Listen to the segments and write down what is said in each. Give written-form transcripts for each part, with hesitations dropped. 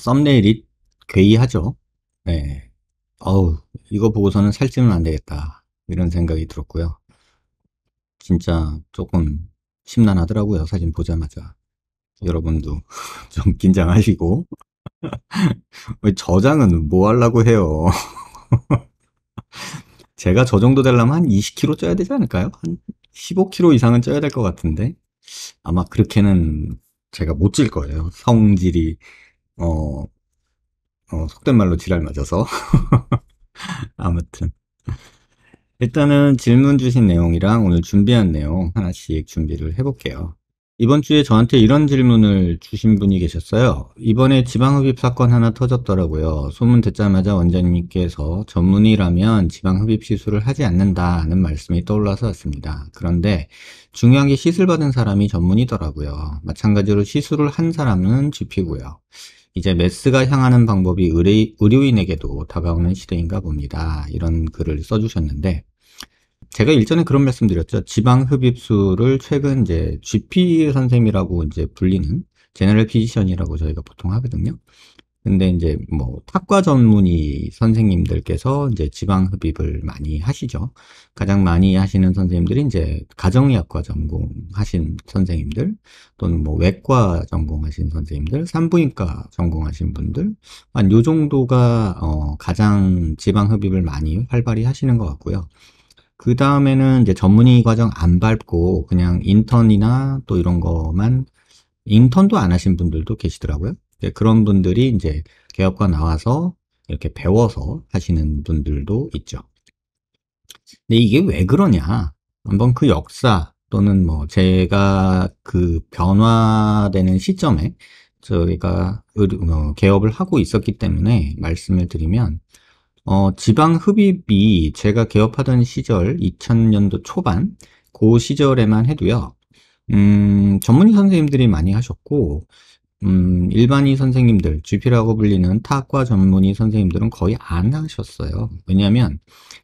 썸네일이 괴이하죠. 네. 어우, 이거 보고서는 살찌면 안 되겠다. 이런 생각이 들었고요. 진짜 조금 심란하더라고요. 사진 보자마자. 여러분도 좀 긴장하시고. 왜 저장은 뭐 하려고 해요? 제가 저 정도 되려면 한 20kg 쪄야 되지 않을까요? 한 15kg 이상은 쪄야 될 것 같은데. 아마 그렇게는 제가 못 찔 거예요. 성질이, 어, 속된 말로 지랄 맞아서. 아무튼. 일단은 질문 주신 내용이랑 오늘 준비한 내용 하나씩 준비를 해볼게요. 이번 주에 저한테 이런 질문을 주신 분이 계셨어요. 이번에 지방흡입 사건 하나 터졌더라고요. 소문 듣자마자 원장님께서 전문의라면 지방흡입 시술을 하지 않는다는 말씀이 떠올라서 왔습니다. 그런데 중요한 게 시술 받은 사람이 전문의더라고요. 마찬가지로 시술을 한 사람은 GP고요. 이제 메스가 향하는 방법이 의료인에게도 다가오는 시대인가 봅니다. 이런 글을 써주셨는데, 제가 일전에 그런 말씀 드렸죠. 지방 흡입술을 최근 이제 GP 선생님이라고 이제 불리는 제너럴 피지션이라고 저희가 보통 하거든요. 근데 이제 뭐 탁과 전문의 선생님들께서 이제 지방 흡입을 많이 하시죠. 가장 많이 하시는 선생님들이 이제 가정의학과 전공하신 선생님들, 또는 뭐 외과 전공하신 선생님들, 산부인과 전공하신 분들, 한 요 정도가 가장 지방 흡입을 많이 활발히 하시는 것 같고요. 그 다음에는 이제 전문의 과정 안 밟고 그냥 인턴이나 또 이런 거만, 인턴도 안 하신 분들도 계시더라고요. 그런 분들이 이제 개업과 나와서 이렇게 배워서 하시는 분들도 있죠. 근데 이게 왜 그러냐? 한번 그 역사 또는 뭐 제가 그 변화되는 시점에 저희가 개업을 하고 있었기 때문에 말씀을 드리면, 지방 흡입이 제가 개업하던 시절 2000년도 초반 그 시절에만 해도요. 전문의 선생님들이 많이 하셨고, 일반의 선생님들, GP라고 불리는 타과 전문의 선생님들은 거의 안 하셨어요. 왜냐하면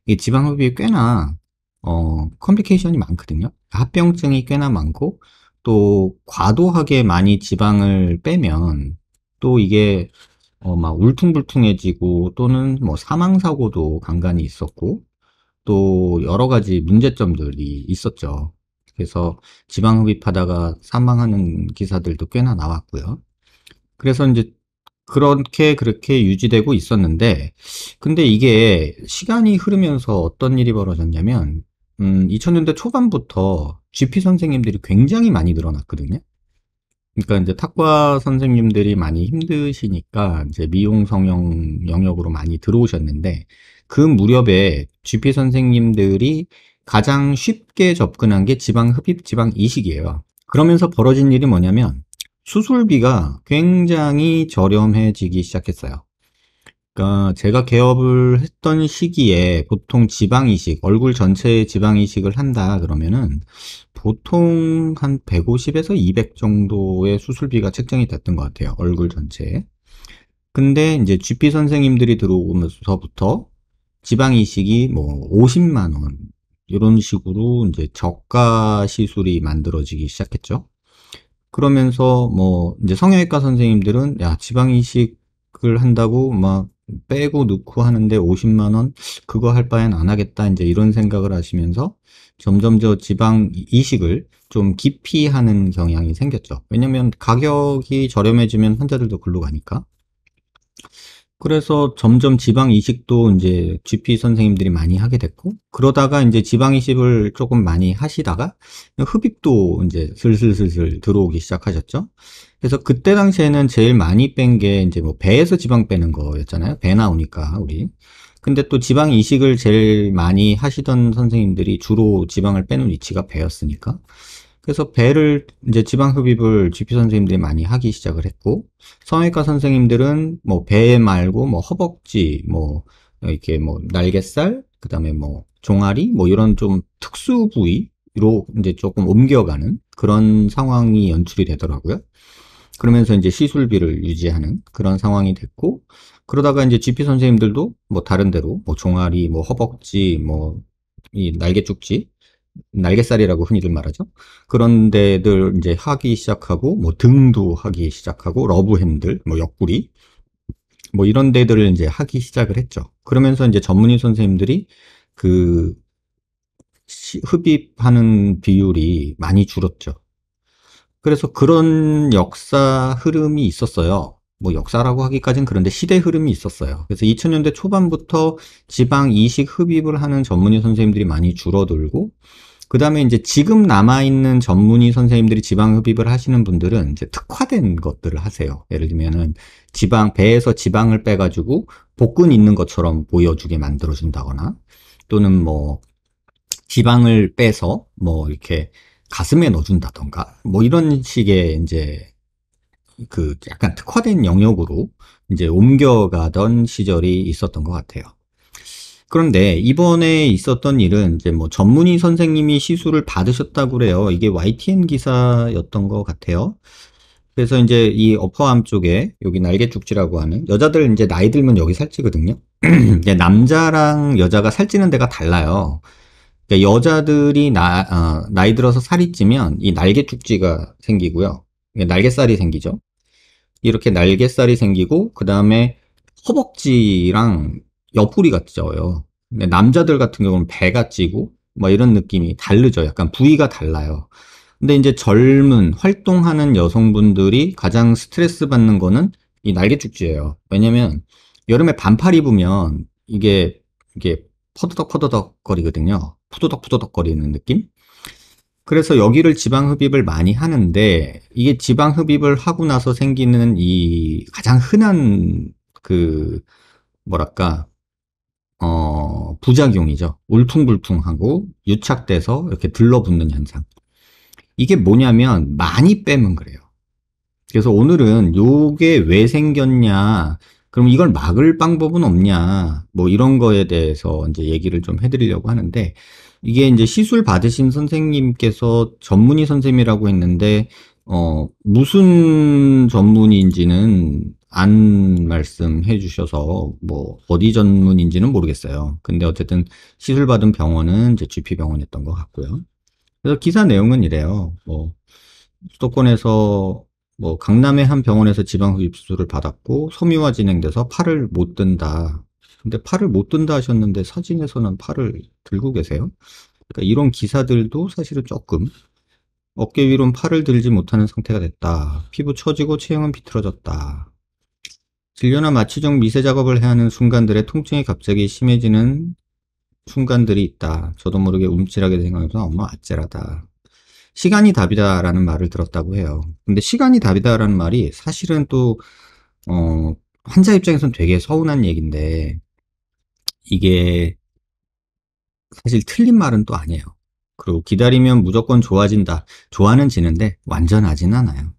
이 지방 흡입이 꽤나 컴플리케이션이 많거든요. 합병증이 꽤나 많고, 또 과도하게 많이 지방을 빼면 또 이게 막 울퉁불퉁해지고, 또는 뭐 사망사고도 간간이 있었고, 또 여러 가지 문제점들이 있었죠. 그래서 지방 흡입하다가 사망하는 기사들도 꽤나 나왔고요. 그래서 이제 그렇게 유지되고 있었는데, 근데 이게 시간이 흐르면서 어떤 일이 벌어졌냐면, 2000년대 초반부터 GP 선생님들이 굉장히 많이 늘어났거든요. 그러니까 이제 탁과 선생님들이 많이 힘드시니까 이제 미용 성형 영역으로 많이 들어오셨는데, 그 무렵에 GP 선생님들이 가장 쉽게 접근한 게 지방 흡입, 지방 이식이에요. 그러면서 벌어진 일이 뭐냐면 수술비가 굉장히 저렴해지기 시작했어요. 그러니까 제가 개업을 했던 시기에 보통 지방 이식, 얼굴 전체에 지방 이식을 한다 그러면은 보통 한 150에서 200 정도의 수술비가 책정이 됐던 것 같아요. 얼굴 전체에. 근데 이제 GP 선생님들이 들어오면서부터 지방 이식이 뭐 50만 원 이런 식으로 이제 저가 시술이 만들어지기 시작했죠. 그러면서 뭐 이제 성형외과 선생님들은 야, 지방 이식을 한다고 막 빼고 넣고 하는데 50만 원 그거 할 바엔 안 하겠다, 이제 이런 생각을 하시면서 점점 저 지방 이식을 좀 깊이 하는 경향이 생겼죠. 왜냐면 가격이 저렴해지면 환자들도 글로 가니까. 그래서 점점 지방 이식도 이제 GP 선생님들이 많이 하게 됐고, 그러다가 이제 지방 이식을 조금 많이 하시다가 흡입도 이제 슬슬슬슬 들어오기 시작하셨죠. 그래서 그때 당시에는 제일 많이 뺀 게 이제 뭐 배에서 지방 빼는 거였잖아요. 배 나오니까 우리. 근데 또 지방 이식을 제일 많이 하시던 선생님들이 주로 지방을 빼는 위치가 배였으니까. 그래서 배를 이제 지방 흡입을 GP 선생님들이 많이 하기 시작을 했고, 성형외과 선생님들은 뭐 배 말고 뭐 허벅지, 뭐 이렇게 뭐 날개살, 그다음에 뭐 종아리, 뭐 이런 좀 특수 부위로 이제 조금 옮겨가는 그런 상황이 연출이 되더라고요. 그러면서 이제 시술비를 유지하는 그런 상황이 됐고, 그러다가 이제 GP 선생님들도 뭐 다른 데로 뭐 종아리, 뭐 허벅지, 뭐 이 날개 쪽지, 날개살이라고 흔히들 말하죠. 그런 데들 이제 하기 시작하고, 뭐 등도 하기 시작하고, 러브 핸들, 뭐 옆구리, 뭐 이런 데들을 이제 하기 시작을 했죠. 그러면서 이제 전문의 선생님들이 그 흡입하는 비율이 많이 줄었죠. 그래서 그런 역사 흐름이 있었어요. 뭐 역사라고 하기까지는 그런데 시대 흐름이 있었어요. 그래서 2000년대 초반부터 지방 이식 흡입을 하는 전문의 선생님들이 많이 줄어들고, 그 다음에 이제 지금 남아있는 전문의 선생님들이 지방 흡입을 하시는 분들은 이제 특화된 것들을 하세요. 예를 들면은 배에서 지방을 빼가지고 복근 있는 것처럼 보여주게 만들어준다거나, 또는 뭐 지방을 빼서 뭐 이렇게 가슴에 넣어준다던가, 뭐 이런 식의 이제 그 약간 특화된 영역으로 이제 옮겨가던 시절이 있었던 것 같아요. 그런데 이번에 있었던 일은 이제 뭐 전문의 선생님이 시술을 받으셨다고 그래요. 이게 YTN 기사였던 것 같아요. 그래서 이제 이 어퍼암 쪽에 여기 날개죽지라고 하는, 여자들 이제 나이 들면 여기 살찌거든요. 이제 남자랑 여자가 살찌는 데가 달라요. 그러니까 여자들이 나이 들어서 살이 찌면 이 날개죽지가 생기고요. 날개살이 생기죠. 이렇게 날개살이 생기고, 그 다음에 허벅지랑 옆구리가 쪄요. 근데 남자들 같은 경우는 배가 찌고 뭐 이런 느낌이 다르죠. 약간 부위가 달라요. 근데 이제 젊은 활동하는 여성분들이 가장 스트레스 받는 거는 이 날개죽지예요. 왜냐면 여름에 반팔 입으면 이게 퍼드덕 퍼드덕 거리거든요. 푸드덕 푸드덕 거리는 느낌? 그래서 여기를 지방 흡입을 많이 하는데, 이게 지방 흡입을 하고 나서 생기는 이 가장 흔한 그 뭐랄까 부작용이죠. 울퉁불퉁하고 유착돼서 이렇게 들러붙는 현상. 이게 뭐냐면 많이 빼면 그래요. 그래서 오늘은 요게 왜 생겼냐, 그럼 이걸 막을 방법은 없냐, 뭐 이런 거에 대해서 이제 얘기를 좀 해드리려고 하는데, 이게 이제 시술 받으신 선생님께서 전문의 선생님이라고 했는데, 무슨 전문의인지는 안 말씀해 주셔서, 뭐, 어디 전문인지는 모르겠어요. 근데 어쨌든 시술 받은 병원은 이제 GP병원이었던 것 같고요. 그래서 기사 내용은 이래요. 뭐, 수도권에서 뭐 강남의 한 병원에서 지방흡입 수술을 받았고 섬유화 진행돼서 팔을 못 든다. 근데 팔을 못 든다 하셨는데 사진에서는 팔을 들고 계세요. 그러니까 이런 기사들도 사실은 조금, 어깨 위로는 팔을 들지 못하는 상태가 됐다. 피부 처지고 체형은 비틀어졌다. 진료나 마취 중 미세 작업을 해야 하는 순간들에 통증이 갑자기 심해지는 순간들이 있다. 저도 모르게 움찔하게 생각해서 엄마 아찔하다. 시간이 답이다라는 말을 들었다고 해요. 근데 시간이 답이다라는 말이 사실은 또, 환자 입장에선 되게 서운한 얘기인데, 이게 사실 틀린 말은 또 아니에요. 그리고 기다리면 무조건 좋아진다. 좋아는 지는데 완전하진 않아요.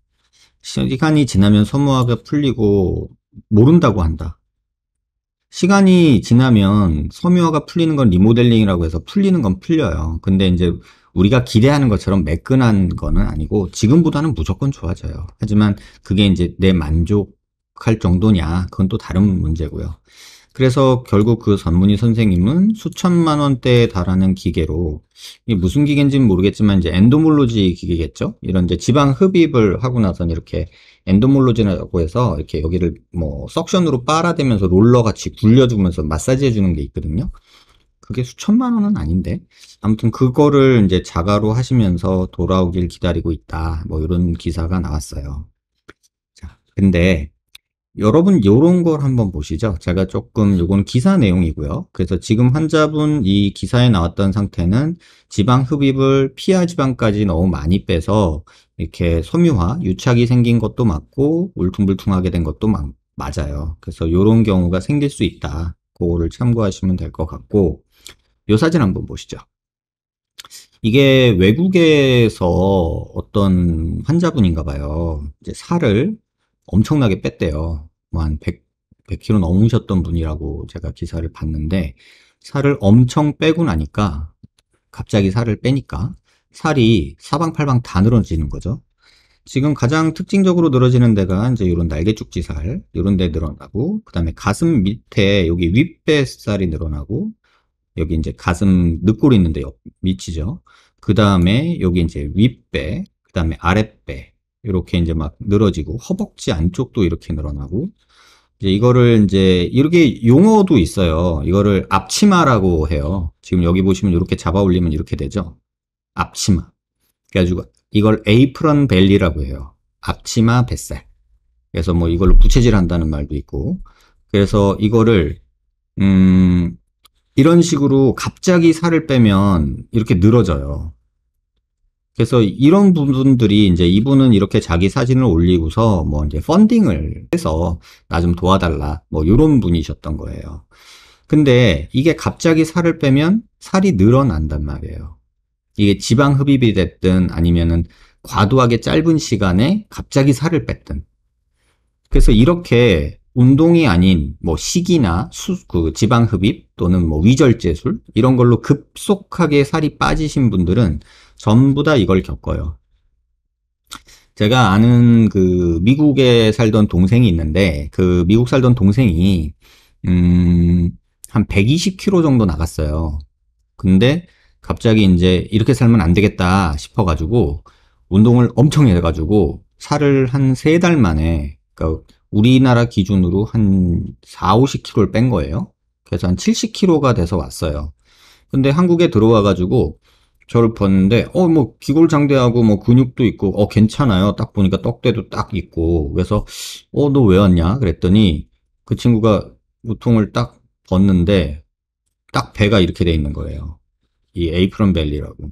시간이 지나면 섬유화가 풀리고 모른다고 한다. 시간이 지나면 섬유화가 풀리는 건 리모델링이라고 해서 풀리는 건 풀려요. 근데 이제 우리가 기대하는 것처럼 매끈한 거는 아니고 지금보다는 무조건 좋아져요. 하지만 그게 이제 내 만족할 정도냐, 그건 또 다른 문제고요. 그래서 결국 그 전문의 선생님은 수천만 원대에 달하는 기계로, 이게 무슨 기계인지는 모르겠지만 이제 엔도몰로지 기계겠죠. 이런 이제 지방 흡입을 하고 나서는 이렇게 엔도몰로지라고 해서 이렇게 여기를 뭐 석션으로 빨아대면서 롤러 같이 굴려주면서 마사지 해주는 게 있거든요. 그게 수천만 원은 아닌데, 아무튼 그거를 이제 자가로 하시면서 돌아오길 기다리고 있다. 뭐 이런 기사가 나왔어요. 자, 근데 여러분 요런 걸 한번 보시죠. 제가 조금, 요건 기사 내용이고요. 그래서 지금 환자분 이 기사에 나왔던 상태는 지방 흡입을 피하 지방까지 너무 많이 빼서 이렇게 섬유화, 유착이 생긴 것도 맞고 울퉁불퉁하게 된 것도 맞아요. 그래서 요런 경우가 생길 수 있다. 그거를 참고하시면 될 것 같고, 요 사진 한번 보시죠. 이게 외국에서 어떤 환자분인가 봐요. 이제 살을 엄청나게 뺐대요. 뭐 한 100kg 넘으셨던 분이라고 제가 기사를 봤는데, 살을 엄청 빼고 나니까, 갑자기 살을 빼니까 살이 사방팔방 다 늘어지는 거죠. 지금 가장 특징적으로 늘어지는 데가 이제 이런 날개죽지살, 이런 데 늘어나고, 그 다음에 가슴 밑에 여기 윗배살이 늘어나고, 여기 이제 가슴 늑골이 있는데 밑이죠. 그 다음에 여기 이제 윗배, 그 다음에 아랫배, 이렇게 이제 막 늘어지고, 허벅지 안쪽도 이렇게 늘어나고, 이제 이거를 이제 이렇게 용어도 있어요. 이거를 앞치마라고 해요. 지금 여기 보시면 이렇게 잡아 올리면 이렇게 되죠. 앞치마. 그래가지고 이걸 에이프런 벨리라고 해요. 앞치마 뱃살. 그래서 뭐 이걸로 부채질 한다는 말도 있고. 그래서 이거를 이런 식으로 갑자기 살을 빼면 이렇게 늘어져요. 그래서 이런 부분들이 이제 이분은 이렇게 자기 사진을 올리고서 뭐 이제 펀딩을 해서 나 좀 도와달라 뭐 이런 분이셨던 거예요. 근데 이게 갑자기 살을 빼면 살이 늘어난단 말이에요. 이게 지방 흡입이 됐든 아니면은 과도하게 짧은 시간에 갑자기 살을 뺐든. 그래서 이렇게 운동이 아닌 뭐 식이나 그 지방 흡입 또는 뭐 위절제술 이런 걸로 급속하게 살이 빠지신 분들은 전부 다 이걸 겪어요. 제가 아는 그 미국에 살던 동생이 있는데 그 미국 살던 동생이 한 120kg 정도 나갔어요. 근데 갑자기 이제 이렇게 살면 안 되겠다 싶어가지고 운동을 엄청 해가지고 살을 한 3달 만에 그러니까 우리나라 기준으로 한 4, 50kg를 뺀 거예요. 그래서 한 70kg가 돼서 왔어요. 근데 한국에 들어와가지고 저를 봤는데 뭐 기골장대하고 뭐 근육도 있고 괜찮아요. 딱 보니까 떡대도 딱 있고 그래서 너 왜 왔냐 그랬더니 그 친구가 우통을 딱 벗는데 딱 배가 이렇게 돼 있는 거예요. 이 에이프런 벨리라고.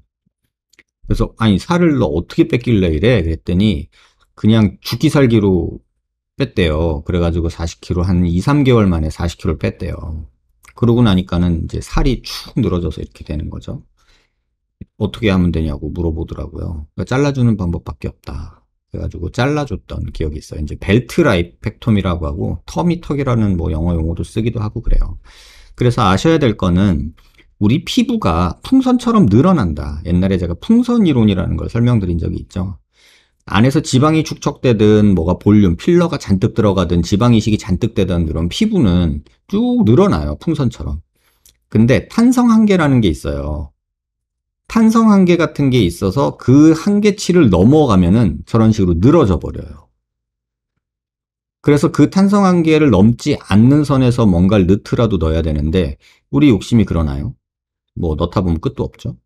그래서 아니 살을 너 어떻게 뺐길래 이래 그랬더니 그냥 죽기 살기로 뺐대요. 그래가지고 40kg 한 2, 3개월 만에 40kg 뺐대요. 그러고 나니까는 이제 살이 축 늘어져서 이렇게 되는 거죠. 어떻게 하면 되냐고 물어보더라고요. 그러니까 잘라주는 방법밖에 없다. 그래가지고 잘라줬던 기억이 있어요. 이제 벨트 라이펙톰이라고 하고 터미턱이라는 뭐 영어 용어도 쓰기도 하고 그래요. 그래서 아셔야 될 거는 우리 피부가 풍선처럼 늘어난다. 옛날에 제가 풍선 이론이라는 걸 설명드린 적이 있죠. 안에서 지방이 축적되든 뭐가 볼륨, 필러가 잔뜩 들어가든 지방 이식이 잔뜩 되든 이런 피부는 쭉 늘어나요. 풍선처럼. 근데 탄성 한계라는 게 있어요. 탄성 한계 같은 게 있어서 그 한계치를 넘어가면은 저런 식으로 늘어져 버려요. 그래서 그 탄성 한계를 넘지 않는 선에서 뭔가를 넣더라도 넣어야 되는데 우리 욕심이 그러나요? 뭐 넣다 보면 끝도 없죠.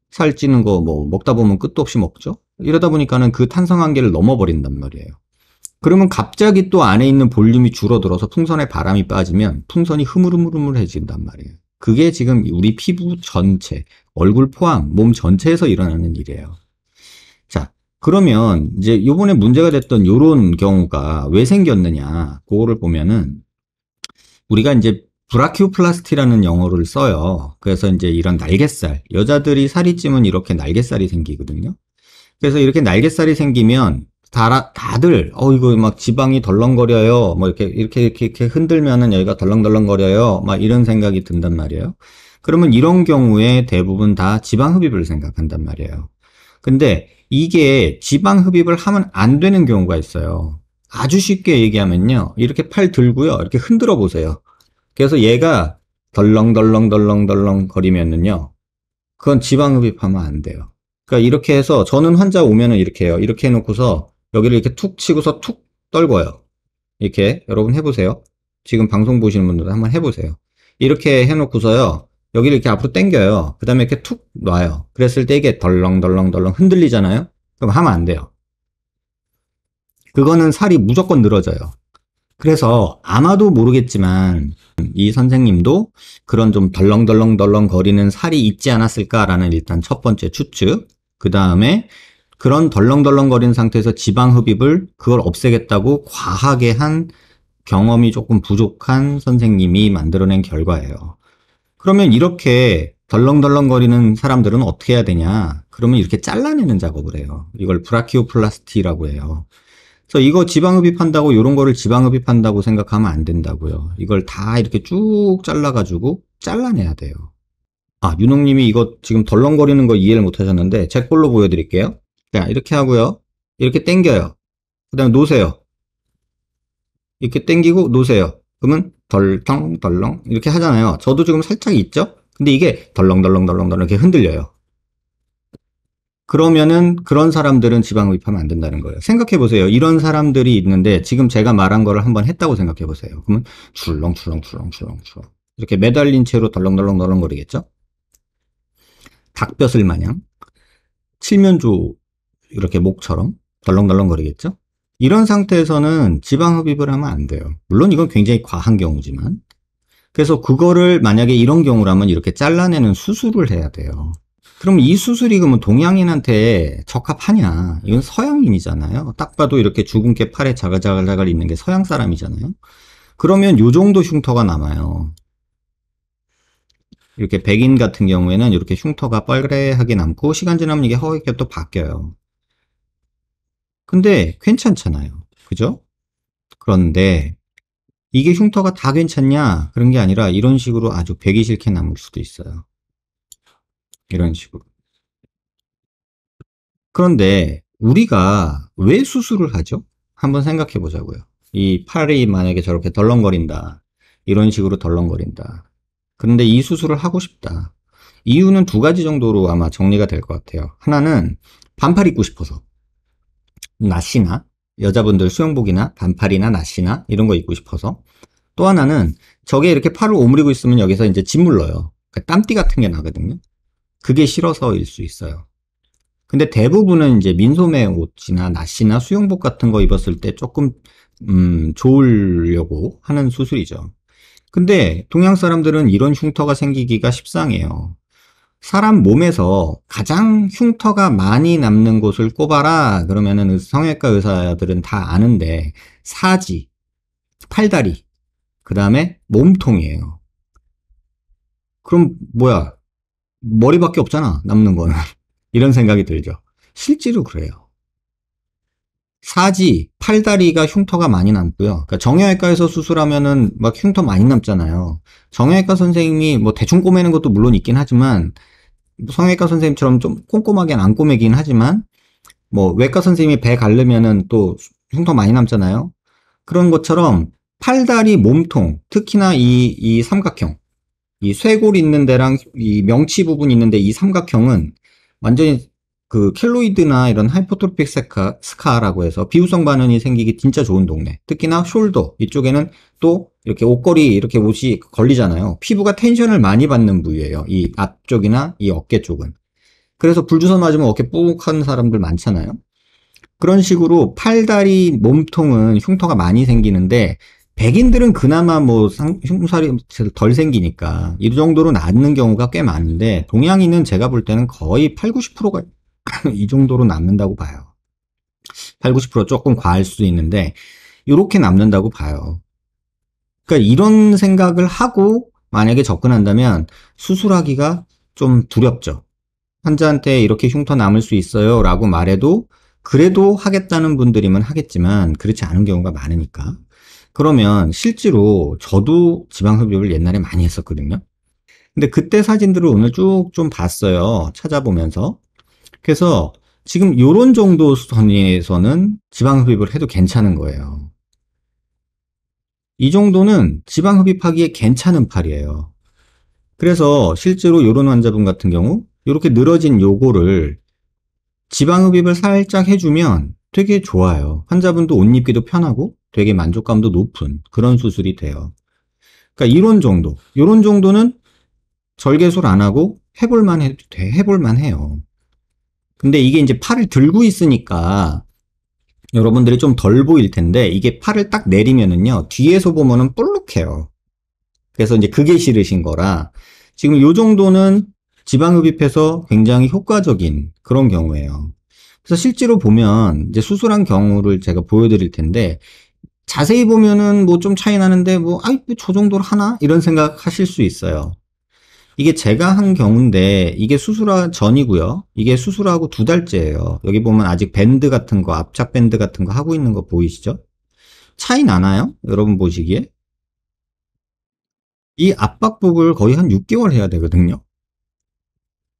살찌는 거 뭐 먹다 보면 끝도 없이 먹죠. 이러다 보니까는 그 탄성 한계를 넘어버린단 말이에요. 그러면 갑자기 또 안에 있는 볼륨이 줄어들어서 풍선에 바람이 빠지면 풍선이 흐물흐물해진단 말이에요. 그게 지금 우리 피부 전체, 얼굴 포함, 몸 전체에서 일어나는 일이에요. 자, 그러면 이제 요번에 문제가 됐던 요런 경우가 왜 생겼느냐, 그거를 보면은 우리가 이제 브라키오플라스티라는 영어를 써요. 그래서 이제 이런 날갯살, 여자들이 살이 찌면 이렇게 날갯살이 생기거든요. 그래서 이렇게 날갯살이 생기면 다들 이거 막 지방이 덜렁거려요. 뭐 이렇게 흔들면은 여기가 덜렁덜렁거려요. 막 이런 생각이 든단 말이에요. 그러면 이런 경우에 대부분 다 지방 흡입을 생각한단 말이에요. 근데 이게 지방 흡입을 하면 안 되는 경우가 있어요. 아주 쉽게 얘기하면요. 이렇게 팔 들고요. 이렇게 흔들어 보세요. 그래서 얘가 덜렁덜렁덜렁덜렁 거리면은요. 그건 지방 흡입하면 안 돼요. 그러니까 이렇게 해서 저는 환자 오면은 이렇게 해요. 이렇게 해놓고서 여기를 이렇게 툭 치고서 툭 떨궈요. 이렇게 여러분 해보세요. 지금 방송 보시는 분들은 한번 해보세요. 이렇게 해놓고서요. 여기를 이렇게 앞으로 당겨요. 그 다음에 이렇게 툭 놔요. 그랬을 때 이게 덜렁덜렁덜렁 흔들리잖아요. 그럼 하면 안 돼요. 그거는 살이 무조건 늘어져요. 그래서 아마도 모르겠지만 이 선생님도 그런 좀 덜렁덜렁덜렁 거리는 살이 있지 않았을까라는 일단 첫 번째 추측. 그 다음에 그런 덜렁덜렁 거리는 상태에서 지방 흡입을 그걸 없애겠다고 과하게 한 경험이 조금 부족한 선생님이 만들어낸 결과예요. 그러면 이렇게 덜렁덜렁 거리는 사람들은 어떻게 해야 되냐? 그러면 이렇게 잘라내는 작업을 해요. 이걸 브라키오플라스티라고 해요. 그래서 이거 지방흡입한다고 이런 거를 지방흡입한다고 생각하면 안 된다고요. 이걸 다 이렇게 쭉 잘라가지고 잘라내야 돼요. 윤홍님이 이거 지금 덜렁거리는 거 이해를 못 하셨는데 제 걸로 보여드릴게요. 자, 이렇게 하고요. 이렇게 당겨요. 그 다음에 놓으세요. 이렇게 당기고 놓으세요. 그러면 덜렁 이렇게 하잖아요. 저도 지금 살짝 있죠? 근데 이게 덜렁덜렁 이렇게 흔들려요. 그러면은 그런 사람들은 지방흡입하면 안 된다는 거예요. 생각해 보세요. 이런 사람들이 있는데 지금 제가 말한 거를 한번 했다고 생각해 보세요. 그러면 출렁출렁출렁출렁출렁 이렇게 매달린 채로 덜렁덜렁덜렁거리겠죠? 닭벼슬 마냥 칠면조 이렇게 목처럼 덜렁덜렁거리겠죠? 이런 상태에서는 지방흡입을 하면 안 돼요. 물론 이건 굉장히 과한 경우지만. 그래서 그거를 만약에 이런 경우라면 이렇게 잘라내는 수술을 해야 돼요. 그럼 이 수술이 그러면 동양인한테 적합하냐? 이건 서양인이잖아요. 딱 봐도 이렇게 죽은 게 팔에 자글자글자글 있는 게 서양 사람이잖아요. 그러면 요 정도 흉터가 남아요. 이렇게 백인 같은 경우에는 이렇게 흉터가 뻘그레하게 남고 시간 지나면 이게 허옇게 또 바뀌어요. 근데 괜찮잖아요. 그죠? 그런데 이게 흉터가 다 괜찮냐? 그런 게 아니라 이런 식으로 아주 배기 싫게 남을 수도 있어요. 이런 식으로. 그런데 우리가 왜 수술을 하죠? 한번 생각해 보자고요. 이 팔이 만약에 저렇게 덜렁거린다. 이런 식으로 덜렁거린다. 그런데 이 수술을 하고 싶다. 이유는 두 가지 정도로 아마 정리가 될 것 같아요. 하나는 반팔 입고 싶어서. 나시나 여자분들 수영복이나 반팔이나 나시나 이런 거 입고 싶어서. 또 하나는 저게 이렇게 팔을 오므리고 있으면 여기서 이제 짓물러요. 그러니까 땀띠 같은 게 나거든요. 그게 싫어서일 수 있어요. 근데 대부분은 이제 민소매 옷이나 나시나 수영복 같은 거 입었을 때 조금 좋으려고 하는 수술이죠. 근데 동양 사람들은 이런 흉터가 생기기가 십상해요. 사람 몸에서 가장 흉터가 많이 남는 곳을 꼽아라 그러면은 성형외과 의사들은 다 아는데 사지, 팔다리, 그 다음에 몸통이에요. 그럼 뭐야? 머리밖에 없잖아, 남는 거는. 이런 생각이 들죠. 실제로 그래요. 사지, 팔다리가 흉터가 많이 남고요. 그러니까 정형외과에서 수술하면은 막 흉터 많이 남잖아요. 정형외과 선생님이 뭐 대충 꼬매는 것도 물론 있긴 하지만 성형외과 선생님처럼 좀 꼼꼼하게는 안 꼬매긴 하지만 뭐 외과 선생님이 배 가르면은 또 흉터 많이 남잖아요. 그런 것처럼 팔다리, 몸통, 특히나 이 삼각형, 이 쇄골 있는 데랑 이 명치 부분 있는데 이 삼각형은 완전히 그 켈로이드나 이런 하이퍼트로픽 스카라고 해서 비후성 반응이 생기기 진짜 좋은 동네. 특히나 숄더 이쪽에는 또 이렇게 옷걸이 이렇게 옷이 걸리잖아요. 피부가 텐션을 많이 받는 부위예요. 이 앞쪽이나 이 어깨 쪽은. 그래서 불주사 맞으면 어깨 뿌욱하는 사람들 많잖아요. 그런 식으로 팔다리, 몸통은 흉터가 많이 생기는데 백인들은 그나마 뭐 흉살이 덜 생기니까 이 정도로 낫는 경우가 꽤 많은데 동양인은 제가 볼 때는 거의 8, 90%가 이 정도로 남는다고 봐요. 8, 90% 조금 과할 수도 있는데 이렇게 남는다고 봐요. 그러니까 이런 생각을 하고 만약에 접근한다면 수술하기가 좀 두렵죠. 환자한테 이렇게 흉터 남을 수 있어요 라고 말해도 그래도 하겠다는 분들이면 하겠지만 그렇지 않은 경우가 많으니까. 그러면 실제로 저도 지방흡입을 옛날에 많이 했었거든요. 근데 그때 사진들을 오늘 쭉 좀 봤어요. 찾아보면서. 그래서 지금 요런 정도 선에서는 지방흡입을 해도 괜찮은 거예요. 이 정도는 지방흡입하기에 괜찮은 팔이에요. 그래서 실제로 요런 환자분 같은 경우 이렇게 늘어진 요거를 지방흡입을 살짝 해주면 되게 좋아요. 환자분도 옷 입기도 편하고 되게 만족감도 높은 그런 수술이 돼요. 그러니까 이런 정도, 요런 정도는 절개술 안 하고 해볼만 해도 돼, 해볼만 해요. 근데 이게 이제 팔을 들고 있으니까 여러분들이 좀 덜 보일 텐데 이게 팔을 딱 내리면은요 뒤에서 보면은 볼록해요. 그래서 이제 그게 싫으신 거라 지금 요 정도는 지방흡입해서 굉장히 효과적인 그런 경우예요. 그래서 실제로 보면 이제 수술한 경우를 제가 보여드릴 텐데 자세히 보면은 뭐 좀 차이 나는데 뭐 아이 저 정도로 하나 이런 생각 하실 수 있어요. 이게 제가 한 경우인데 이게 수술 전이고요. 이게 수술하고 2달째예요. 여기 보면 아직 밴드 같은 거 압착 밴드 같은 거 하고 있는 거 보이시죠? 차이 나나요? 여러분 보시기에 이 압박복을 거의 한 6개월 해야 되거든요.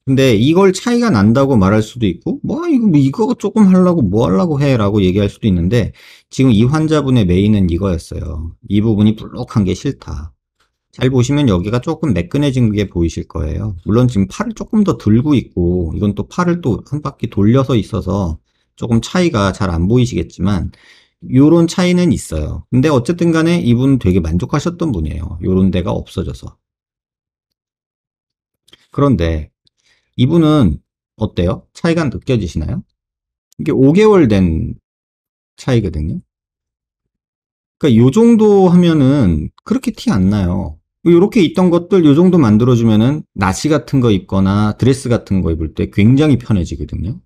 근데 이걸 차이가 난다고 말할 수도 있고 이거 조금 하려고 뭐 하려고 해 라고 얘기할 수도 있는데 지금 이 환자분의 메인은 이거였어요. 이 부분이 볼록한 게 싫다. 잘 보시면 여기가 조금 매끈해진 게 보이실 거예요. 물론 지금 팔을 조금 더 들고 있고, 이건 또 팔을 또 한 바퀴 돌려서 있어서 조금 차이가 잘 안 보이시겠지만, 요런 차이는 있어요. 근데 어쨌든 간에 이분 되게 만족하셨던 분이에요. 요런 데가 없어져서. 그런데 이분은 어때요? 차이가 느껴지시나요? 이게 5개월 된 차이거든요. 그러니까 요 정도 하면은 그렇게 티 안 나요. 요렇게 있던 것들 요 정도 만들어주면은 나시 같은 거 입거나 드레스 같은 거 입을 때 굉장히 편해지거든요.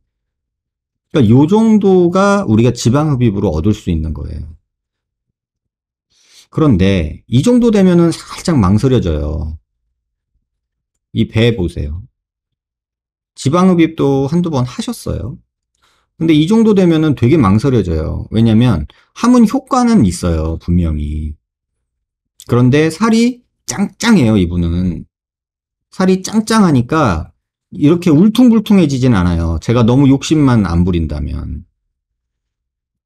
그러니까 요 정도가 우리가 지방 흡입으로 얻을 수 있는 거예요. 그런데 이 정도 되면은 살짝 망설여져요. 이 배 보세요. 지방 흡입도 한두 번 하셨어요. 근데 이 정도 되면은 되게 망설여져요. 왜냐면 함은 효과는 있어요, 분명히. 그런데 살이 짱짱해요, 이분은. 살이 짱짱하니까 이렇게 울퉁불퉁해지진 않아요. 제가 너무 욕심만 안 부린다면.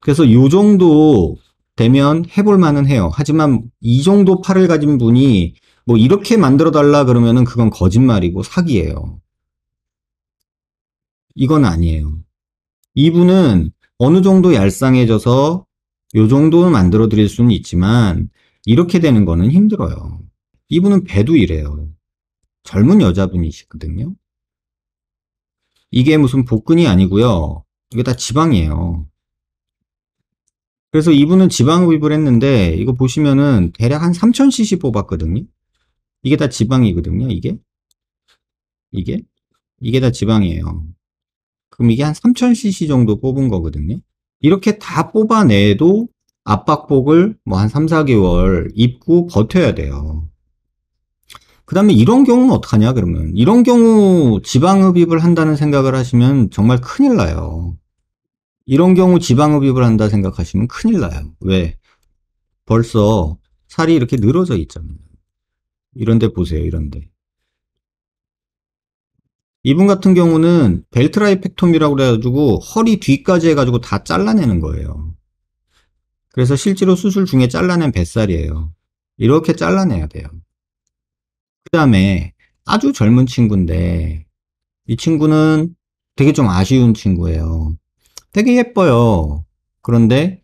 그래서 요 정도 되면 해볼 만은 해요. 하지만 이 정도 팔을 가진 분이 뭐 이렇게 만들어 달라 그러면은 그건 거짓말이고 사기예요. 이건 아니에요. 이분은 어느 정도 얄쌍해져서 요 정도는 만들어 드릴 수는 있지만 이렇게 되는 거는 힘들어요. 이분은 배도 이래요. 젊은 여자분이시거든요. 이게 무슨 복근이 아니고요. 이게 다 지방이에요. 그래서 이분은 지방 흡입을 했는데 이거 보시면은 대략 한 3000cc 뽑았거든요. 이게 다 지방이거든요. 이게 이게 다 지방이에요. 그럼 이게 한 3000cc 정도 뽑은 거거든요. 이렇게 다 뽑아내도 압박복을 뭐 한 3, 4개월 입고 버텨야 돼요. 그 다음에 이런 경우는 어떡하냐 그러면 이런 경우 지방 흡입을 한다는 생각을 하시면 정말 큰일 나요. 이런 경우 지방 흡입을 한다 생각하시면 큰일 나요. 왜? 벌써 살이 이렇게 늘어져 있잖아요. 이런데 보세요, 이런데. 이분 같은 경우는 벨트라이펙톰이라고 그래가지고 허리 뒤까지 해가지고 다 잘라내는 거예요. 그래서 실제로 수술 중에 잘라낸 뱃살이에요. 이렇게 잘라내야 돼요. 그 다음에 아주 젊은 친구인데 이 친구는 되게 좀 아쉬운 친구예요. 되게 예뻐요. 그런데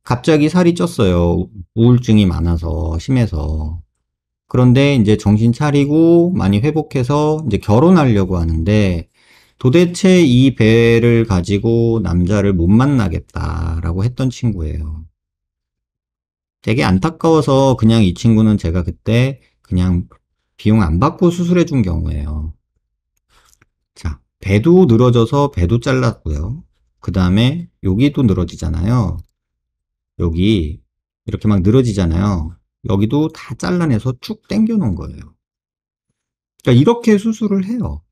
갑자기 살이 쪘어요. 우울증이 많아서 심해서. 그런데 이제 정신 차리고 많이 회복해서 이제 결혼하려고 하는데 도대체 이 배를 가지고 남자를 못 만나겠다라고 했던 친구예요. 되게 안타까워서 그냥 이 친구는 제가 그때 그냥 비용 안 받고 수술해 준 경우예요. 자, 배도 늘어져서 배도 잘랐고요. 그 다음에 여기도 늘어지잖아요. 여기 이렇게 막 늘어지잖아요. 여기도 다 잘라내서 쭉 당겨 놓은 거예요. 그러니까 이렇게 수술을 해요.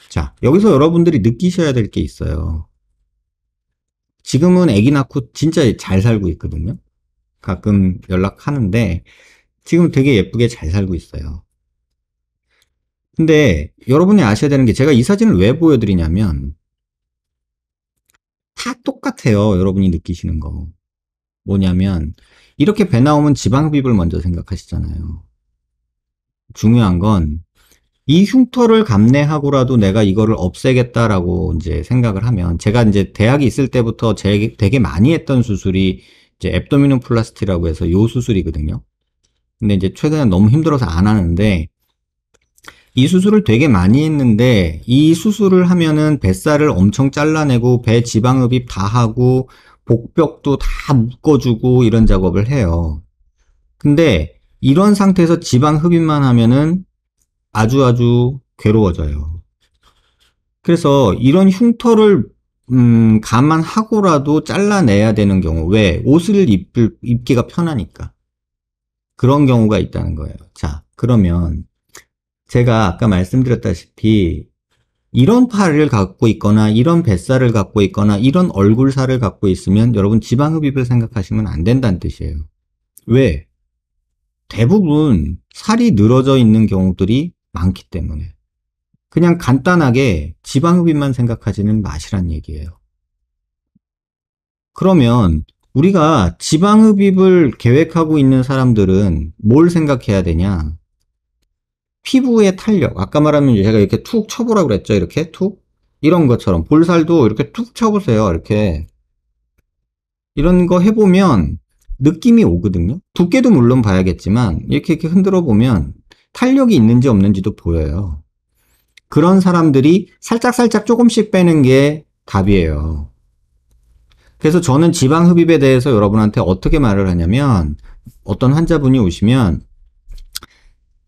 자, 여기서 여러분들이 느끼셔야 될 게 있어요. 지금은 아기 낳고 진짜 잘 살고 있거든요. 가끔 연락하는데 지금 되게 예쁘게 잘 살고 있어요. 근데 여러분이 아셔야 되는 게 제가 이 사진을 왜 보여드리냐면 다 똑같아요. 여러분이 느끼시는 거. 뭐냐면 이렇게 배 나오면 지방 흡입을 먼저 생각하시잖아요. 중요한 건 이 흉터를 감내하고라도 내가 이거를 없애겠다라고 이제 생각을 하면 제가 이제 대학에 있을 때부터 되게 많이 했던 수술이 이제 앱도미노플라스티라고 해서 요 수술이거든요. 근데 이제 최근에 너무 힘들어서 안 하는데 이 수술을 되게 많이 했는데 이 수술을 하면은 뱃살을 엄청 잘라내고 배 지방흡입 다 하고 복벽도 다 묶어주고 이런 작업을 해요. 근데 이런 상태에서 지방흡입만 하면은 아주 괴로워져요. 그래서 이런 흉터를 감안하고라도 잘라내야 되는 경우 왜? 옷을 입기가 편하니까 그런 경우가 있다는 거예요. 자, 그러면 제가 아까 말씀드렸다시피 이런 팔을 갖고 있거나 이런 뱃살을 갖고 있거나 이런 얼굴살을 갖고 있으면 여러분 지방흡입을 생각하시면 안 된다는 뜻이에요. 왜? 대부분 살이 늘어져 있는 경우들이 많기 때문에 그냥 간단하게 지방흡입만 생각하지는 마시란 얘기예요. 그러면 우리가 지방흡입을 계획하고 있는 사람들은 뭘 생각해야 되냐? 피부의 탄력. 아까 말하면 제가 이렇게 툭 쳐보라고 그랬죠. 이렇게 툭. 이런 것처럼. 볼살도 이렇게 툭 쳐보세요. 이렇게. 이런 거 해보면 느낌이 오거든요. 두께도 물론 봐야겠지만 이렇게 흔들어 보면 탄력이 있는지 없는지도 보여요. 그런 사람들이 살짝살짝 조금씩 빼는 게 답이에요. 그래서 저는 지방 흡입에 대해서 여러분한테 어떻게 말을 하냐면, 어떤 환자분이 오시면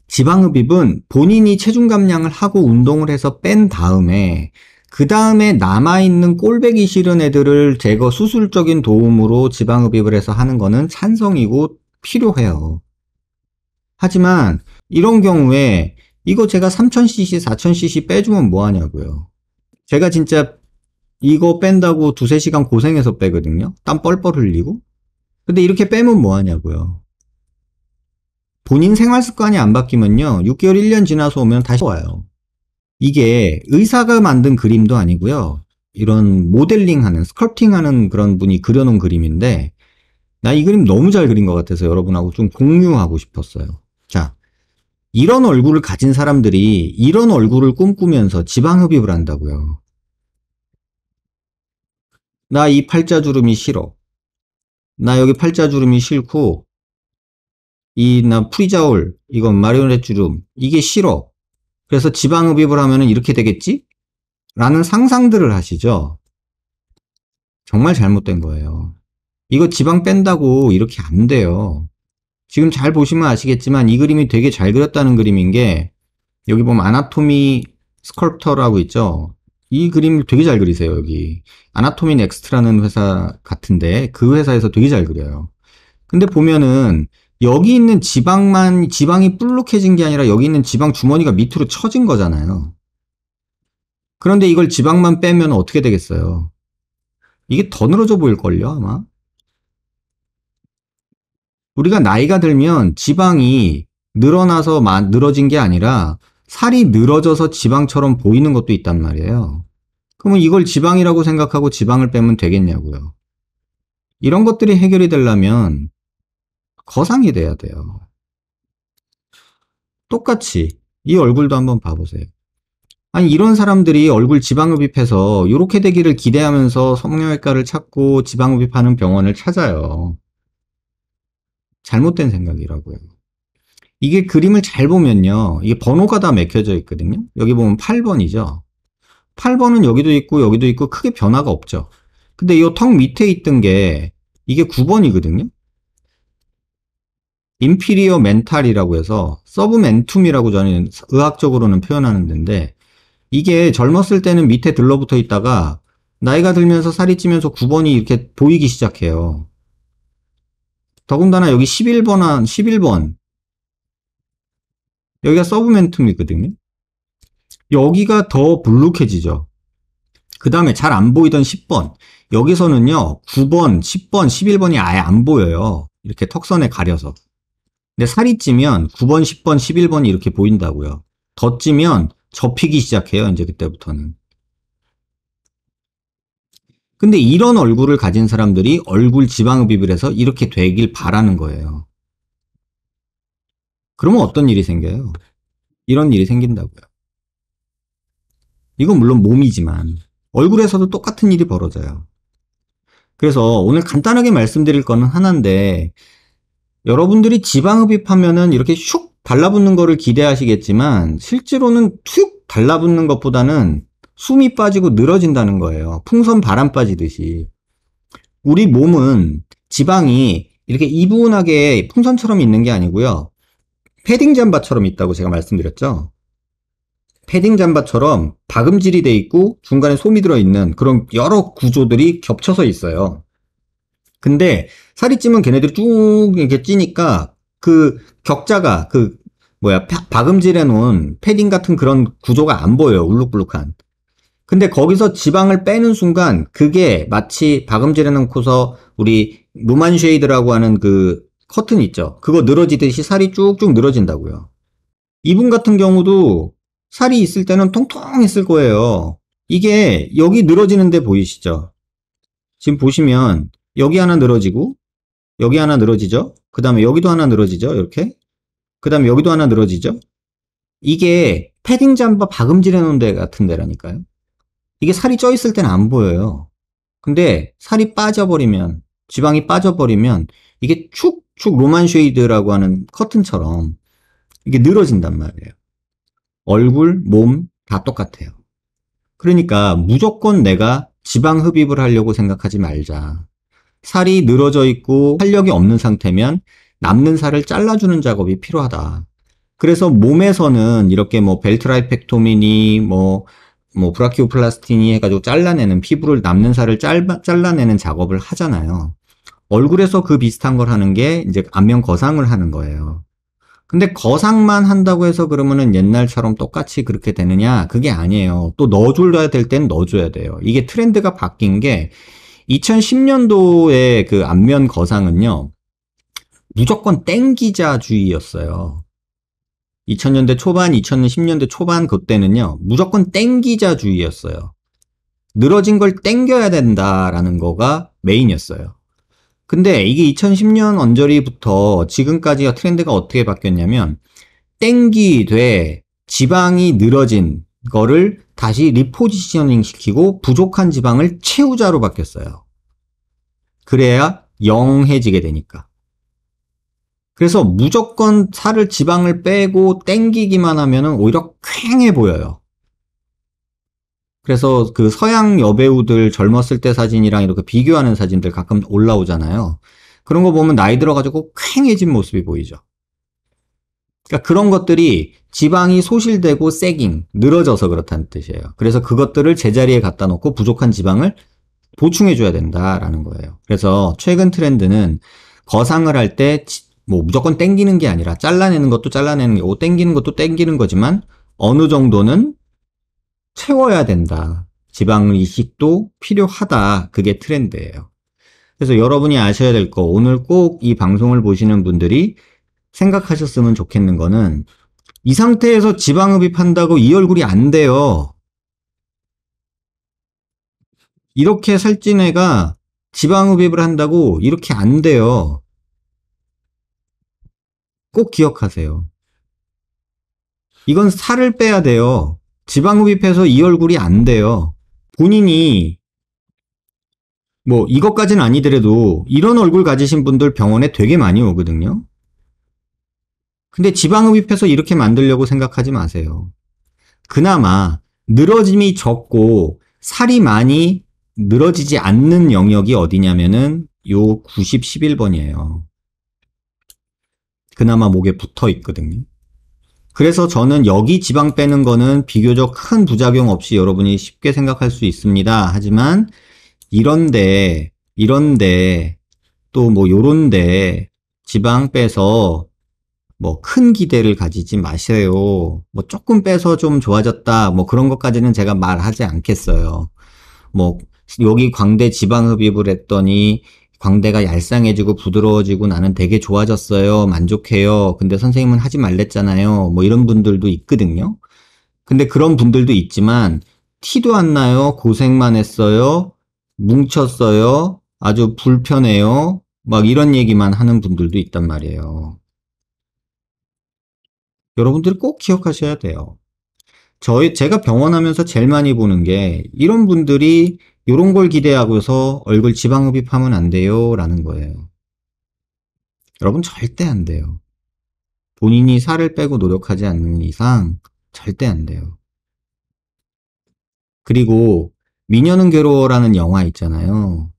지방 흡입은 본인이 체중 감량을 하고 운동을 해서 뺀 다음에 그 다음에 남아있는 꼴배기 싫은 애들을 제거 수술적인 도움으로 지방 흡입을 해서 하는 거는 찬성이고 필요해요. 하지만 이런 경우에 이거 제가 3000cc, 4000cc 빼주면 뭐 하냐고요. 제가 진짜 이거 뺀다고 두세 시간 고생해서 빼거든요. 땀 뻘뻘 흘리고. 근데 이렇게 빼면 뭐 하냐고요. 본인 생활 습관이 안 바뀌면요. 6개월, 1년 지나서 오면 다시 와요. 이게 의사가 만든 그림도 아니고요. 이런 모델링하는, 스컬프팅하는 그런 분이 그려놓은 그림인데, 나 이 그림 너무 잘 그린 것 같아서 여러분하고 좀 공유하고 싶었어요. 자, 이런 얼굴을 가진 사람들이 이런 얼굴을 꿈꾸면서 지방흡입을 한다고요. 나 이 팔자주름이 싫어. 나 여기 팔자주름이 싫고, 나 프리자올, 이건 마리오넷 주름, 이게 싫어. 그래서 지방흡입을 하면 이렇게 되겠지? 라는 상상들을 하시죠? 정말 잘못된 거예요. 이거 지방 뺀다고 이렇게 안 돼요. 지금 잘 보시면 아시겠지만 이 그림이 되게 잘 그렸다는 그림인 게, 여기 보면 아나토미 스컬프터라고 있죠? 이 그림을 되게 잘 그리세요, 여기. 아나토미 넥스트라는 회사 같은데 그 회사에서 되게 잘 그려요. 근데 보면은 여기 있는 지방이 불룩해진 게 아니라 여기 있는 지방 주머니가 밑으로 처진 거잖아요. 그런데 이걸 지방만 빼면 어떻게 되겠어요? 이게 더 늘어져 보일걸요, 아마? 우리가 나이가 들면 지방이 늘어나서 늘어진 게 아니라 살이 늘어져서 지방처럼 보이는 것도 있단 말이에요. 그러면 이걸 지방이라고 생각하고 지방을 빼면 되겠냐고요. 이런 것들이 해결이 되려면 거상이 돼야 돼요. 똑같이 이 얼굴도 한번 봐보세요. 아니, 이런 사람들이 얼굴 지방흡입해서 이렇게 되기를 기대하면서 성형외과를 찾고 지방흡입하는 병원을 찾아요. 잘못된 생각이라고요. 이게 그림을 잘 보면요, 이게 번호가 다 매겨져 있거든요. 여기 보면 8번이죠. 8번은 여기도 있고 크게 변화가 없죠. 근데 이 턱 밑에 있던 게 이게 9번이거든요. 인피리어 멘탈이라고 해서 서브멘툼이라고 저는 의학적으로는 표현하는 데인데, 이게 젊었을 때는 밑에 들러붙어 있다가 나이가 들면서 살이 찌면서 9번이 이렇게 보이기 시작해요. 더군다나 여기 11번 여기가 서브멘툼이거든요. 여기가 더 불룩해지죠. 그 다음에 잘 안 보이던 10번, 여기서는요 9번, 10번, 11번이 아예 안 보여요. 이렇게 턱선에 가려서. 근데 살이 찌면 9번, 10번, 11번이 이렇게 보인다고요. 더 찌면 접히기 시작해요, 이제 그때부터는. 근데 이런 얼굴을 가진 사람들이 얼굴 지방흡입을 해서 이렇게 되길 바라는 거예요. 그러면 어떤 일이 생겨요? 이런 일이 생긴다고요. 이건 물론 몸이지만 얼굴에서도 똑같은 일이 벌어져요. 그래서 오늘 간단하게 말씀드릴 거는 하나인데, 여러분들이 지방흡입하면은 이렇게 슉 달라붙는 거를 기대하시겠지만 실제로는 툭 달라붙는 것보다는 숨이 빠지고 늘어진다는 거예요. 풍선 바람 빠지듯이. 우리 몸은 지방이 이렇게 이분하게 풍선처럼 있는 게 아니고요. 패딩 잠바처럼 있다고 제가 말씀드렸죠. 패딩 잠바처럼 박음질이 돼 있고 중간에 솜이 들어있는 그런 여러 구조들이 겹쳐서 있어요. 근데 살이 찌면 걔네들이 쭉 이렇게 찌니까 그 격자가 박음질해 놓은 패딩 같은 그런 구조가 안 보여요. 울룩불룩한. 근데 거기서 지방을 빼는 순간 그게 마치 박음질해 놓고서 우리 루만 쉐이드라고 하는 그 커튼 있죠. 그거 늘어지듯이 살이 쭉쭉 늘어진다고요. 이분 같은 경우도 살이 있을 때는 통통했을 거예요. 이게 여기 늘어지는데 보이시죠? 지금 보시면 여기 하나 늘어지고, 여기 하나 늘어지죠? 그 다음에 여기도 하나 늘어지죠? 이렇게. 그 다음에 여기도 하나 늘어지죠? 이게 패딩 잠바 박음질 해놓은 데 같은 데라니까요. 이게 살이 쪄 있을 때는 안 보여요. 근데 살이 빠져버리면, 지방이 빠져버리면 이게 축축 로만 쉐이드라고 하는 커튼처럼 이게 늘어진단 말이에요. 얼굴, 몸 다 똑같아요. 그러니까 무조건 내가 지방 흡입을 하려고 생각하지 말자. 살이 늘어져 있고 활력이 없는 상태면 남는 살을 잘라주는 작업이 필요하다. 그래서 몸에서는 이렇게 뭐 벨트라이펙토미니, 뭐 브라키오플라스티니 해가지고 잘라내는 피부를 남는 살을 잘라내는 작업을 하잖아요. 얼굴에서 그 비슷한 걸 하는 게 이제 안면 거상을 하는 거예요. 근데 거상만 한다고 해서 그러면은 옛날처럼 똑같이 그렇게 되느냐? 그게 아니에요. 또 넣어줘야 될 땐 넣어줘야 돼요. 이게 트렌드가 바뀐 게 2010년도에 그 안면 거상은요, 무조건 땡기자주의였어요. 2000년대 초반, 2010년대 초반 그때는요, 무조건 땡기자주의였어요. 늘어진 걸 땡겨야 된다라는 거가 메인이었어요. 근데 이게 2010년 언저리부터 지금까지 트렌드가 어떻게 바뀌었냐면, 땡기되 지방이 늘어진 거를 다시 리포지셔닝 시키고 부족한 지방을 채우자로 바뀌었어요. 그래야 영해지게 되니까. 그래서 무조건 살을 지방을 빼고 땡기기만 하면은 오히려 퀭해 보여요. 그래서 그 서양 여배우들 젊었을 때 사진이랑 이렇게 비교하는 사진들 가끔 올라오잖아요. 그런 거 보면 나이 들어가지고 퀭해진 모습이 보이죠. 그러니까 그런 것들이 지방이 소실되고 세깅, 늘어져서 그렇다는 뜻이에요. 그래서 그것들을 제자리에 갖다 놓고 부족한 지방을 보충해줘야 된다라는 거예요. 그래서 최근 트렌드는 거상을 할 때 뭐 무조건 땡기는 게 아니라 잘라내는 것도 잘라내는 거고 땡기는 것도 땡기는 거지만 어느 정도는 채워야 된다. 지방 이식도 필요하다. 그게 트렌드예요. 그래서 여러분이 아셔야 될 거, 오늘 꼭 이 방송을 보시는 분들이 생각하셨으면 좋겠는 거는 이 상태에서 지방 흡입한다고 이 얼굴이 안 돼요. 이렇게 살찐 애가 지방 흡입을 한다고 이렇게 안 돼요. 꼭 기억하세요. 이건 살을 빼야 돼요. 지방 흡입해서 이 얼굴이 안 돼요. 본인이 뭐 이것까지는 아니더라도 이런 얼굴 가지신 분들 병원에 되게 많이 오거든요. 근데 지방 흡입해서 이렇게 만들려고 생각하지 마세요. 그나마 늘어짐이 적고 살이 많이 늘어지지 않는 영역이 어디냐면은 요 90, 11번이에요. 그나마 목에 붙어 있거든요. 그래서 저는 여기 지방 빼는 거는 비교적 큰 부작용 없이 여러분이 쉽게 생각할 수 있습니다. 하지만 이런데 또 뭐 요런데 지방 빼서 뭐 큰 기대를 가지지 마세요. 뭐 조금 빼서 좀 좋아졌다. 뭐 그런 것까지는 제가 말하지 않겠어요. 뭐 여기 광대 지방 흡입을 했더니 광대가 얄쌍해지고 부드러워지고 나는 되게 좋아졌어요. 만족해요. 근데 선생님은 하지 말랬잖아요. 뭐 이런 분들도 있거든요. 근데 그런 분들도 있지만 티도 안 나요. 고생만 했어요. 뭉쳤어요. 아주 불편해요. 막 이런 얘기만 하는 분들도 있단 말이에요. 여러분들이 꼭 기억하셔야 돼요. 제가 병원 하면서 제일 많이 보는 게 이런 분들이 이런 걸 기대하고서 얼굴 지방 흡입하면 안 돼요 라는 거예요. 여러분 절대 안 돼요. 본인이 살을 빼고 노력하지 않는 이상 절대 안 돼요. 그리고 미녀는 괴로워라는 영화 있잖아요.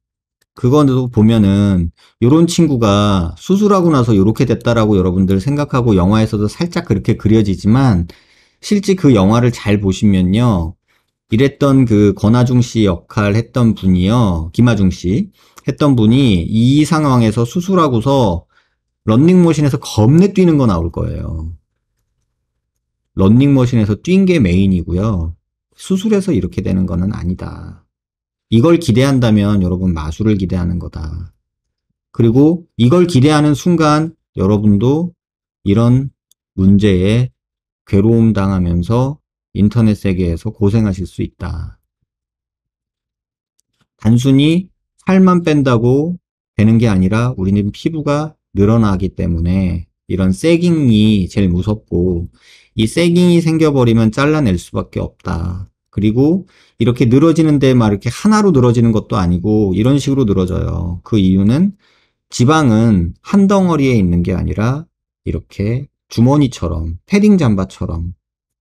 그거도 보면은 요런 친구가 수술하고 나서 요렇게 됐다라고 여러분들 생각하고 영화에서도 살짝 그렇게 그려지지만 실제 그 영화를 잘 보시면요. 이랬던 그 권하중 씨 역할 했던 분이요. 김하중 씨 했던 분이 이 상황에서 수술하고서 런닝머신에서 겁내 뛰는 거 나올 거예요. 런닝머신에서 뛴 게 메인이고요. 수술해서 이렇게 되는 거는 아니다. 이걸 기대한다면 여러분 마술을 기대하는 거다. 그리고 이걸 기대하는 순간 여러분도 이런 문제에 괴로움 당하면서 인터넷 세계에서 고생하실 수 있다. 단순히 살만 뺀다고 되는 게 아니라 우리는 피부가 늘어나기 때문에 이런 세깅이 제일 무섭고, 이 세깅이 생겨버리면 잘라낼 수밖에 없다. 그리고 이렇게 늘어지는데 막 이렇게 하나로 늘어지는 것도 아니고 이런 식으로 늘어져요. 그 이유는 지방은 한 덩어리에 있는 게 아니라 이렇게 주머니처럼, 패딩 잠바처럼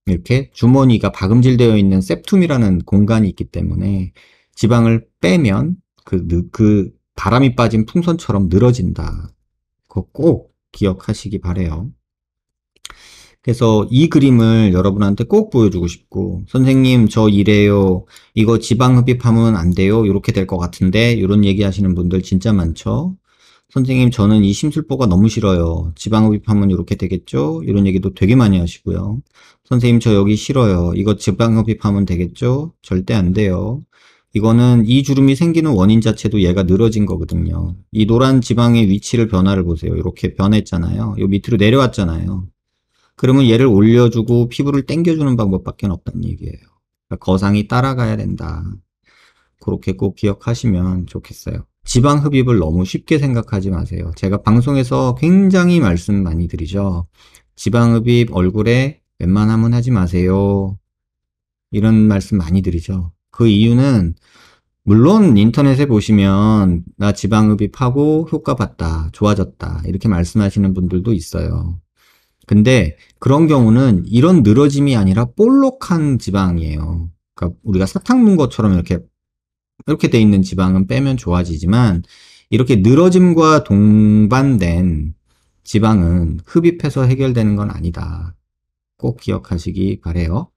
이렇게 주머니가 박음질되어 있는 septum이라는 공간이 있기 때문에 지방을 빼면 그 바람이 빠진 풍선처럼 늘어진다. 그거 꼭 기억하시기 바래요. 그래서 이 그림을 여러분한테 꼭 보여주고 싶고, 선생님 저 이래요, 이거 지방 흡입하면 안 돼요, 이렇게 될 것 같은데, 이런 얘기 하시는 분들 진짜 많죠. 선생님 저는 이 심술보가 너무 싫어요, 지방 흡입하면 이렇게 되겠죠, 이런 얘기도 되게 많이 하시고요. 선생님 저 여기 싫어요, 이거 지방 흡입하면 되겠죠, 절대 안 돼요. 이거는 이 주름이 생기는 원인 자체도 얘가 늘어진 거거든요. 이 노란 지방의 위치를 변화를 보세요. 이렇게 변했잖아요. 요 밑으로 내려왔잖아요. 그러면 얘를 올려주고 피부를 당겨주는 방법밖에 없다는 얘기예요. 그러니까 거상이 따라가야 된다. 그렇게 꼭 기억하시면 좋겠어요. 지방 흡입을 너무 쉽게 생각하지 마세요. 제가 방송에서 굉장히 말씀 많이 드리죠. 지방 흡입 얼굴에 웬만하면 하지 마세요. 이런 말씀 많이 드리죠. 그 이유는 물론 인터넷에 보시면 나 지방 흡입하고 효과 봤다, 좋아졌다 이렇게 말씀하시는 분들도 있어요. 근데 그런 경우는 이런 늘어짐이 아니라 볼록한 지방이에요. 그러니까 우리가 사탕 문 것처럼 이렇게 돼 있는 지방은 빼면 좋아지지만, 이렇게 늘어짐과 동반된 지방은 흡입해서 해결되는 건 아니다. 꼭 기억하시기 바래요.